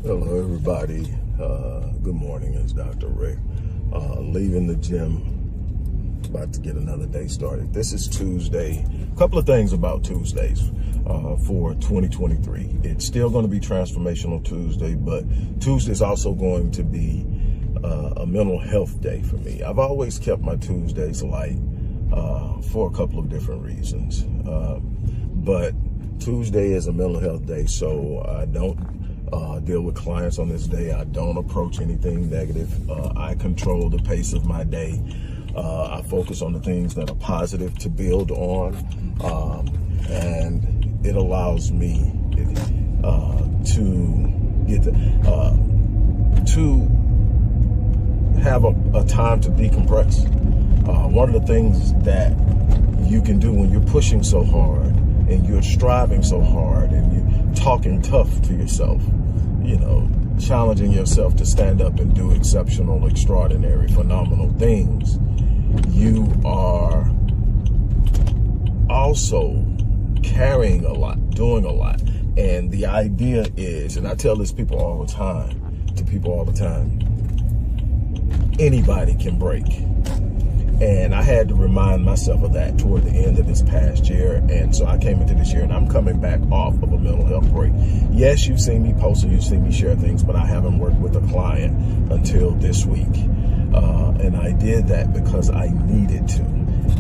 Hello, everybody. Good morning. It's Dr. Rick. Leaving the gym, about to get another day started. This is Tuesday. A couple of things about Tuesdays for 2023. It's still going to be Transformational Tuesday, but Tuesday is also going to be a mental health day for me. I've always kept my Tuesdays light for a couple of different reasons. But Tuesday is a mental health day, so I don't deal with clients on this day. I don't approach anything negative. I control the pace of my day. I focus on the things that are positive to build on, and it allows me to have a time to decompress. One of the things that you can do when you're pushing so hard and you're striving so hard and you're talking tough to yourself, you know, challenging yourself to stand up and do exceptional, extraordinary, phenomenal things, you are also carrying a lot, doing a lot. And the idea is, and I tell this to people all the time, anybody can break. And I had to remind myself of that toward the end of this past year. And so I came into this year and I'm coming back off of a mental health break. Yes, you've seen me post and you've seen me share things, but I haven't worked with a client until this week. And I did that because I needed to.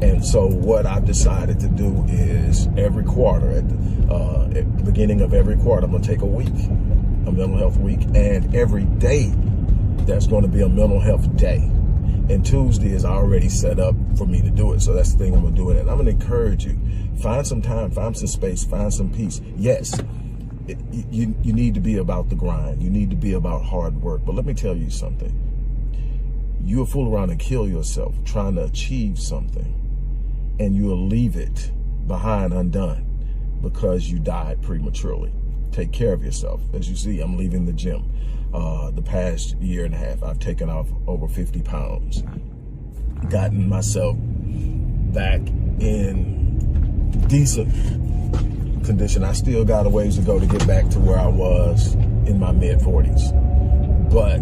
And so what I've decided to do is every quarter, at the beginning of every quarter, I'm going to take a week, a mental health week, and every day there's going to be a mental health day. And Tuesday is already set up for me to do it. So that's the thing I'm going to do it. And I'm going to encourage you, find some time, find some space, find some peace. Yes, you need to be about the grind. You need to be about hard work. But let me tell you something. You'll fool around and kill yourself trying to achieve something, and you'll leave it behind undone because you died prematurely. Take care of yourself. As you see, I'm leaving the gym. The past year and a half, I've taken off over 50 pounds, gotten myself back in decent condition. I still got a ways to go to get back to where I was in my mid 40s, but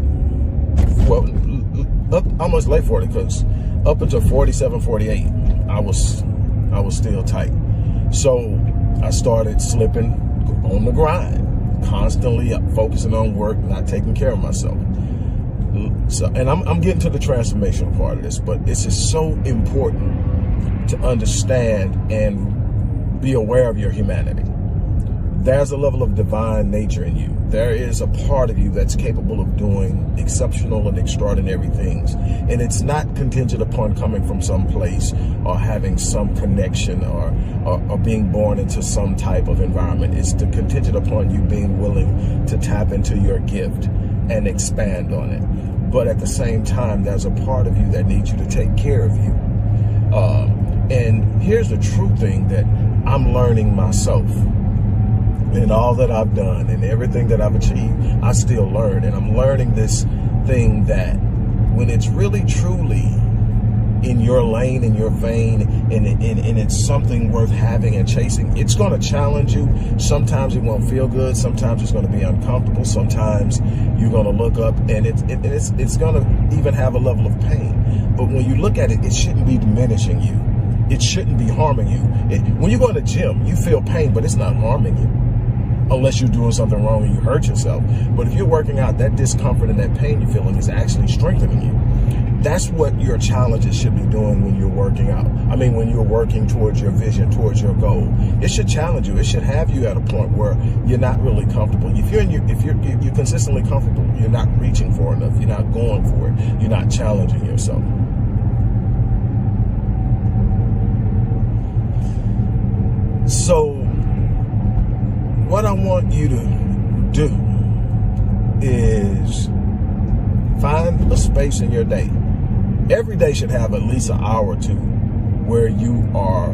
almost late 40, because up until 47, 48, I was still tight. So I started slipping on the grind, constantly focusing on work, not taking care of myself. So, and I'm getting to the transformational part of this, but it's just so important to understand and be aware of your humanity. There's a level of divine nature in you. There is a part of you that's capable of doing exceptional and extraordinary things. And it's not contingent upon coming from some place or having some connection or being born into some type of environment. It's contingent upon you being willing to tap into your gift and expand on it. But at the same time, there's a part of you that needs you to take care of you. And here's the true thing that I'm learning myself. And all that I've done and everything that I've achieved, I still learn. And I'm learning this thing that when it's really truly in your lane, in your vein, and it's something worth having and chasing, it's going to challenge you. Sometimes it won't feel good. Sometimes it's going to be uncomfortable. Sometimes you're going to look up and it's going to even have a level of pain. But when you look at it, it shouldn't be diminishing you. It shouldn't be harming you. When you go to the gym, you feel pain, but it's not harming you. Unless you're doing something wrong and you hurt yourself. But if you're working out, that discomfort and that pain you're feeling is actually strengthening you. That's what your challenges should be doing when you're working out. I mean, when you're working towards your vision, towards your goal. It should challenge you. It should have you at a point where you're not really comfortable. If you're consistently comfortable, you're not reaching for enough. You're not going for it. You're not challenging yourself. So what I want you to do is find a space in your day. Every day should have at least an hour or two where you are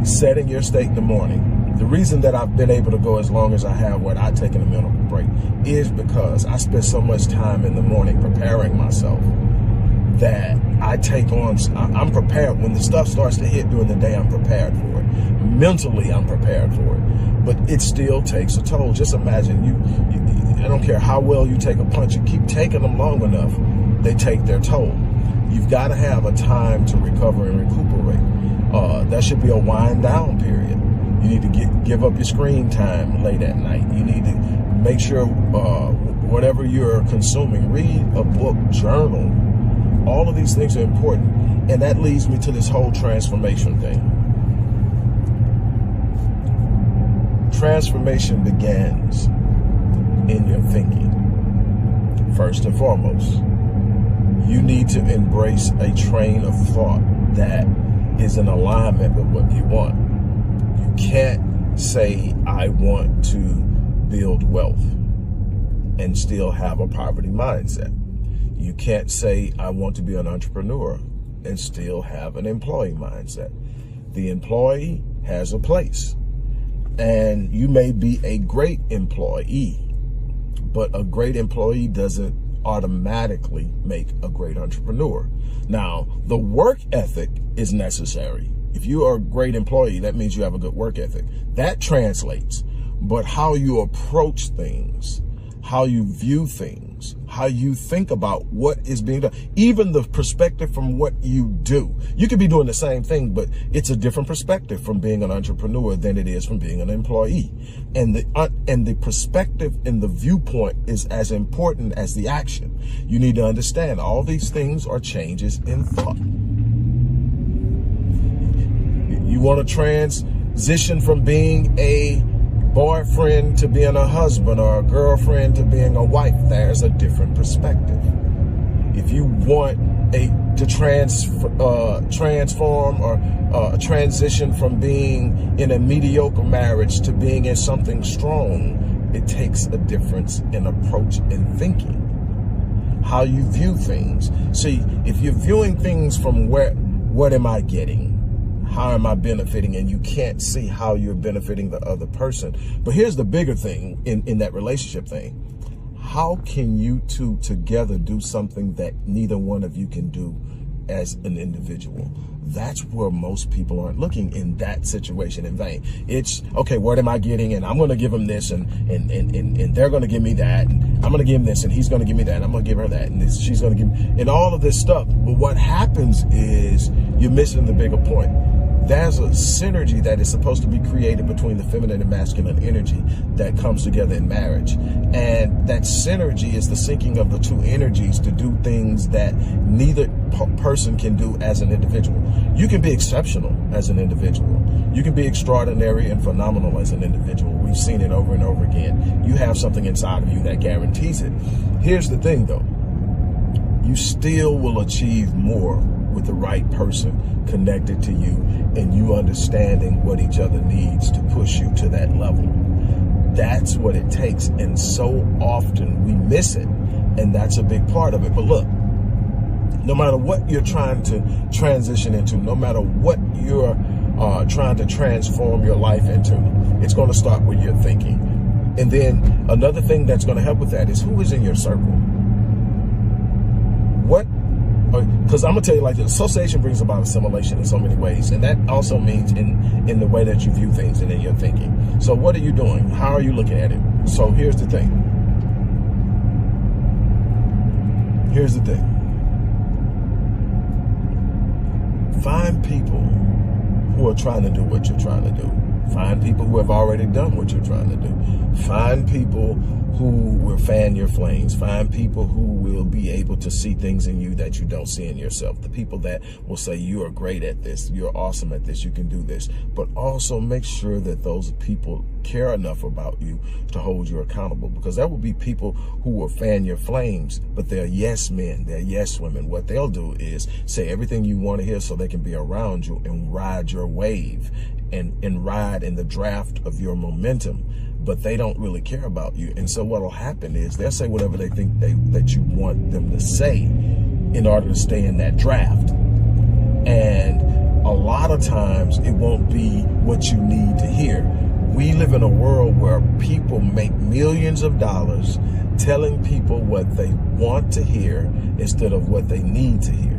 setting your state in the morning. The reason that I've been able to go as long as I have without taking a mental break is because I spend so much time in the morning preparing myself that I'm prepared. When the stuff starts to hit during the day, I'm prepared for it. Mentally, I'm prepared for it. but it still takes a toll. Just imagine I don't care how well you take a punch, you keep taking them long enough, they take their toll. You've got to have a time to recover and recuperate. That should be a wind down period. You need to give up your screen time late at night. You need to make sure whatever you're consuming, read a book, journal. All of these things are important. And that leads me to this whole transformation thing. Transformation begins in your thinking. First and foremost, you need to embrace a train of thought that is in alignment with what you want. You can't say, I want to build wealth and still have a poverty mindset. You can't say, I want to be an entrepreneur and still have an employee mindset. The employee has a place, and you may be a great employee, but a great employee doesn't automatically make a great entrepreneur. Now, the work ethic is necessary. If you are a great employee, that means you have a good work ethic. That translates. But how you approach things, how you view things, how you think about what is being done, even the perspective from what you do. You could be doing the same thing, but it's a different perspective from being an entrepreneur than it is from being an employee. And the perspective and the viewpoint is as important as the action. You need to understand all these things are changes in thought. You want to transition from being a boyfriend to being a husband, or a girlfriend to being a wife. There's a different perspective. If you want to transform or transition from being in a mediocre marriage to being in something strong, it takes a difference in approach and thinking. How you view things. See, if you're viewing things from what am I getting? How am I benefiting? And you can't see how you're benefiting the other person. But here's the bigger thing in that relationship thing. How can you two together do something that neither one of you can do as an individual? That's where most people aren't looking in that situation in vain. It's, okay, what am I getting? And I'm going to give him this, and they're going to give me that. And I'm going to give him this, and he's going to give me that. And I'm going to give her that. And she's going to give me, and all of this stuff. But what happens is you're missing the bigger point. There's a synergy that is supposed to be created between the feminine and masculine energy that comes together in marriage. And that synergy is the syncing of the two energies to do things that neither person can do as an individual. You can be exceptional as an individual. You can be extraordinary and phenomenal as an individual. We've seen it over and over again. You have something inside of you that guarantees it. Here's the thing, though. You still will achieve more with the right person connected to you and you understanding what each other needs to push you to that level. That's what it takes. And so often we miss it. And that's a big part of it. But look, no matter what you're trying to transition into, no matter what you're trying to transform your life into, it's going to start with your thinking. And then another thing that's going to help with that is who is in your circle. Because I'm going to tell you, like, the association brings about assimilation in so many ways. And that also means in the way that you view things and in your thinking. So what are you doing? How are you looking at it? So here's the thing. Here's the thing. Find people who are trying to do what you're trying to do. Find people who have already done what you're trying to do. Find people who will fan your flames. Find people who will be able to see things in you that you don't see in yourself. The people that will say, you are great at this, you're awesome at this, you can do this. But also make sure that those people care enough about you to hold you accountable, because there will be people who will fan your flames, but they're yes men, they're yes women. What they'll do is say everything you want to hear so they can be around you and ride your wave and ride in the draft of your momentum. But they don't really care about you. And so what'll happen is they'll say whatever they think that you want them to say in order to stay in that draft. And a lot of times it won't be what you need to hear. We live in a world where people make millions of dollars telling people what they want to hear instead of what they need to hear.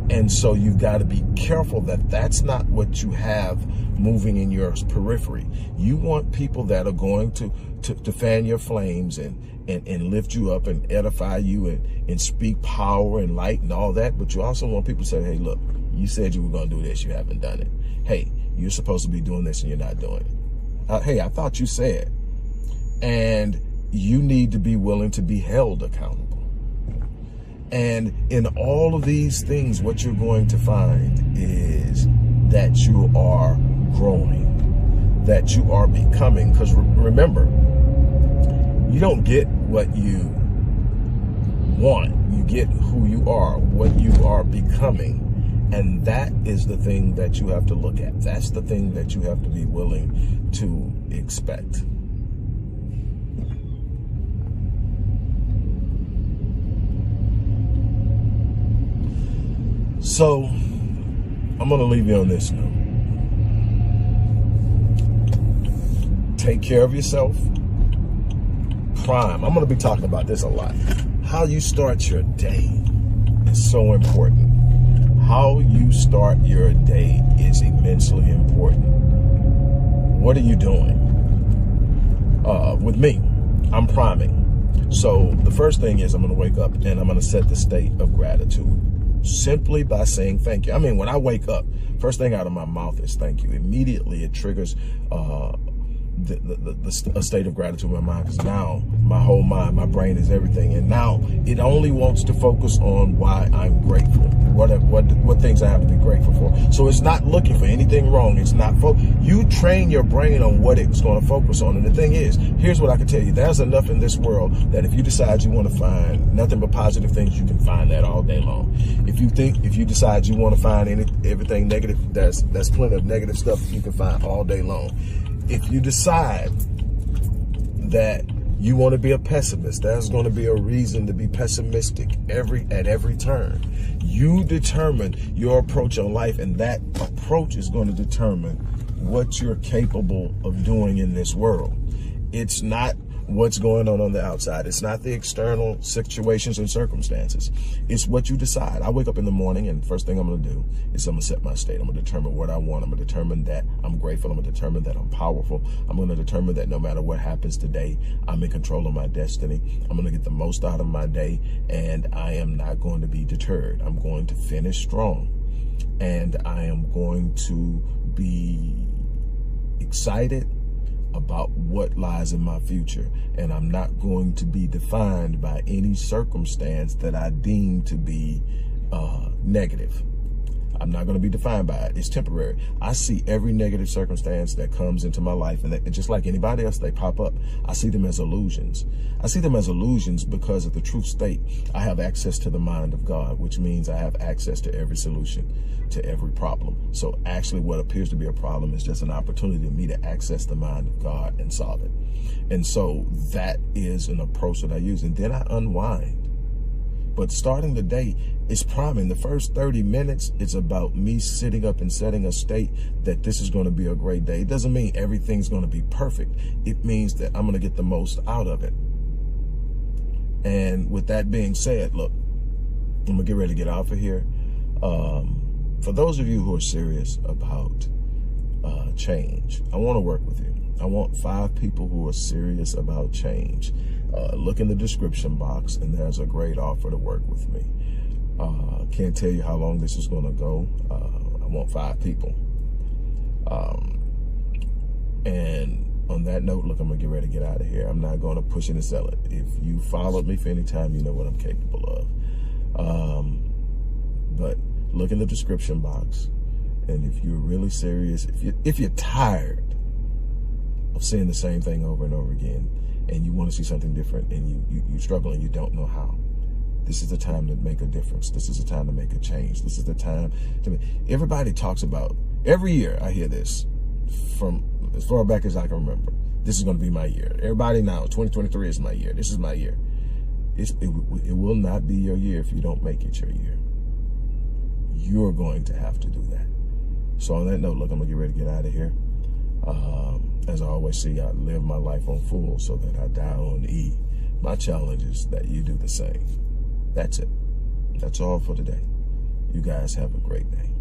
And so you've got to be careful that that's not what you have moving in your periphery. You want people that are going to fan your flames and lift you up and edify you and speak power and light and all that. But you also want people to say, hey, look, you said you were going to do this. You haven't done it. Hey, you're supposed to be doing this and you're not doing it. Hey, I thought you said. And you need to be willing to be held accountable. And in all of these things, what you're going to find is that you are growing, that you are becoming. Because remember, you don't get what you want. You get who you are, what you are becoming. And that is the thing that you have to look at. That's the thing that you have to be willing to expect. So, I'm going to leave you on this note. Take care of yourself. Prime. I'm going to be talking about this a lot. How you start your day is so important. How you start your day is immensely important. What are you doing? With me, I'm priming. So the first thing is I'm going to wake up and I'm going to set the state of gratitude. Simply by saying thank you. I mean, when I wake up, first thing out of my mouth is thank you. Immediately it triggers a state of gratitude in my mind, because now my whole mind, my brain is everything. And now it only wants to focus on why I'm grateful, what things I have to be grateful for. So it's not looking for anything wrong. It's not, you train your brain on what it's going to focus on. And the thing is, here's what I can tell you. There's enough in this world that if you decide you want to find nothing but positive things, you can find that all day long. If you decide you want to find everything negative, there's plenty of negative stuff you can find all day long. If you decide that you want to be a pessimist, there's going to be a reason to be pessimistic at every turn. You determine your approach on life, and that approach is going to determine what you're capable of doing in this world. It's not what's going on the outside. It's not the external situations and circumstances. It's what you decide. I wake up in the morning, and the first thing I'm going to do is I'm going to set my state. I'm going to determine what I want. I'm going to determine that I'm grateful. I'm going to determine that I'm powerful. I'm going to determine that no matter what happens today, I'm in control of my destiny. I'm going to get the most out of my day, and I am not going to be deterred. I'm going to finish strong, and I am going to be excited about what lies in my future, and I'm not going to be defined by any circumstance that I deem to be negative. I'm not going to be defined by it. It's temporary. I see every negative circumstance that comes into my life, and just like anybody else, they pop up. I see them as illusions. I see them as illusions because of the truth state. I have access to the mind of God, which means I have access to every solution, to every problem. So actually what appears to be a problem is just an opportunity for me to access the mind of God and solve it. And so that is an approach that I use. And then I unwind. But starting the day is priming. The first 30 minutes, it's about me sitting up and setting a state that this is going to be a great day. It doesn't mean everything's going to be perfect. It means that I'm going to get the most out of it. And with that being said, look, I'm going to get ready to get off of here. For those of you who are serious about change, I want to work with you. I want 5 people who are serious about change. Look in the description box, and there's a great offer to work with me. Can't tell you how long this is going to go. I want 5 people. And on that note, look, I'm going to get ready to get out of here. I'm not going to push it and sell it. If you followed me for any time, you know what I'm capable of. But look in the description box. And if you're really serious, if you're tired of seeing the same thing over and over again, and you want to see something different, and you struggle and you don't know how, this is the time to make a difference. This is the time to make a change. This is the time to everybody talks about, every year I hear this from as far back as I can remember. This is going to be my year. Everybody now, 2023 is my year. This is my year. It will not be your year if you don't make it your year. You're going to have to do that. So on that note, look, I'm going to get ready to get out of here. As I always say, I live my life on full so that I die on E. My challenge is that you do the same. That's it. That's all for today. You guys have a great day.